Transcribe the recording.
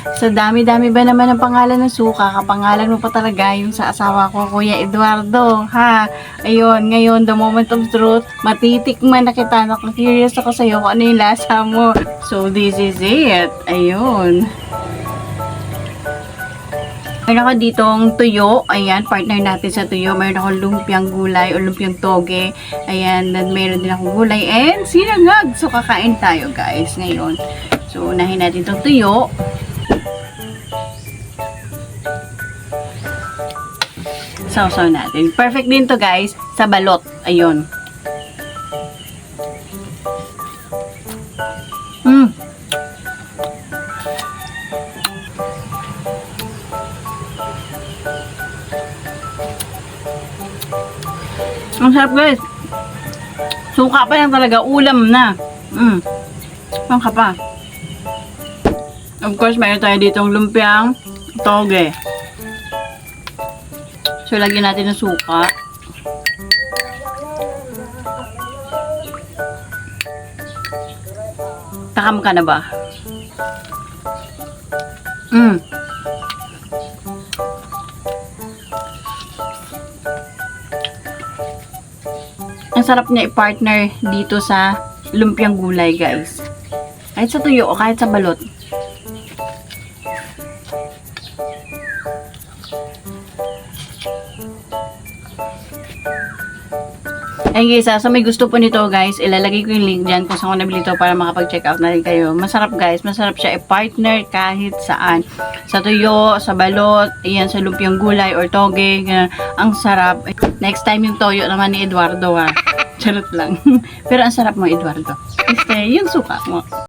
Sa dami-dami ba naman ang pangalan ng suka, kapangalan mo pa talaga yung sa asawa ko, Kuya Eduardo, ha? Ayun, ngayon, the moment of truth, matitikman na kita. Curious ako sa'yo kung ano yung lasa mo. So, this is it. Ayun. Meron ako ditong tuyo. Ayan, partner natin sa tuyo. Meron akong lumpiang gulay o lumpiang toge. Ayan, then meron din akong gulay and sinangag. So, kakain tayo, guys, ngayon. So, unahin natin itong tuyo. Sausaw natin. Perfect din to, guys, sa balot. Ayun. Ang sarap, guys. Suka pa lang talaga. Ulam na. Ang ka pa. Of course, mayroon tayo ditong lumpiang toge. So, lagyan natin ng suka. Takam ka na ba? Ang sarap niya i-partner dito sa lumpiang gulay, guys. Kahit sa tuyo o kahit sa balot. Ayun, guys, sa may gusto po nito, guys, ilalagay ko yung link dyan kung saan ko nabili ito para makapag-check out na rin kayo. Masarap, guys. Masarap siya i-partner kahit saan. Sa tuyo, sa balot, ayan, sa lumpiang gulay or toge. Ganun. Ang sarap. Next time yung toyo naman ni Eduardo, ha. Charot lang. Pero ang sarap mo, Eduardo. Este, yung suka mo.